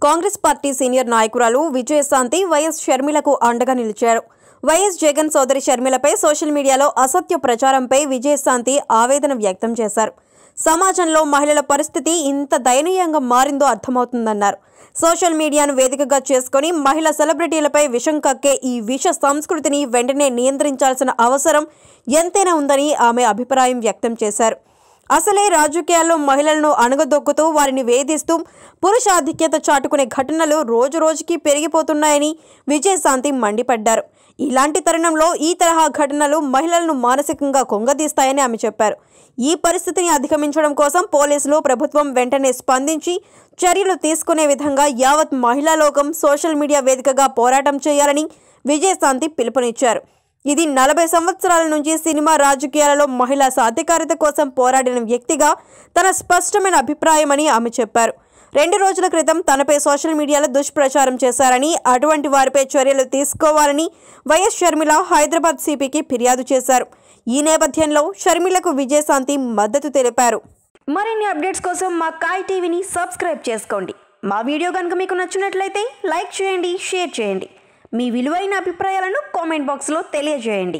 Congress party senior నాయకురాలు Vijayashanti YS షర్మిలకు అండగా నిలిచారు. వైఎస్ జగన్ సోదరి షర్మిలపై సోషల్ మీడియాలో అసత్య ప్రచారంపై విజయశాంతి ఆవేదన వ్యక్తం చేశారు. సమాజంలో మహిళల పరిస్థితి ఇంత దయనీయంగా మారిందో అర్థమవుతుందన్నారు. సోషల్ మీడియాను వేదికగా చేసుకుని మహిళా సెలబ్రిటీలపై విషం కక్కే ఈ విష సంస్కృతిని వెంటనే నియంత్రించాల్సిన అవసరం ఎంతైనా ఉందని ఆమె అభిప్రాయం వ్యక్తం చేశారు. అసలే రాజకీయాల్లో మహిళలను అణగదొక్కుతూ వారిని వేధిస్తూ పురుషాధిక్యత చాటుకునే ఘటనలు రోజురోజుకి పెరిగిపోతున్నాయని విజయశాంతి మండిపడ్డారు. ఇలాంటి తరుణంలో ఈ తరహా ఘటనలు మహిళలను మానసికంగా కుంగదీస్తాయని ఆమె చెప్పారు. ఈ పరిస్థితిని అధిగమించడం కోసం పోలీసులు, ప్రభుత్వం వెంటనే స్పందించి చర్యలు తీసుకునే విధంగా యావత్ మహిళా లోకం సోషల్ మీడియా వేదికగా పోరాటం చేయాలని విజయశాంతి పిలుపునిచ్చారు. ఇది 40 సంవత్సరాల నుంచి సినిమా, రాజకీయాలలో మహిళా సాధికారత కోసం పోరాడిన వ్యక్తిగా తన స్పష్టమైన అభిప్రాయమని ఆమె చెప్పారు. 2 రోజుల క్రితం తనపై సోషల్ మీడియాలో దుష్ప్రచారం చేశారని, అటువంటి వారిపై చర్యలు తీసుకోవాలని వైఎస్ షర్మిల హైదరాబాద్ సిపికి ఫిర్యాదు చేశారు. ఈ నేపథ్యంలో షర్మిలకు విజయశాంతి మద్దతు తెలిపారు. మరిన్ని అప్డేట్స్ కోసం మా కాయ్ టీవీని సబ్స్క్రైబ్ చేసుకోండి. మా వీడియో కనుక మీకు నచ్చినట్లయితే లైక్ చేయండి, షేర్ చేయండి. మీ విలువైన అభిప్రాయాలను కామెంట్ బాక్స్లో తెలియజేయండి.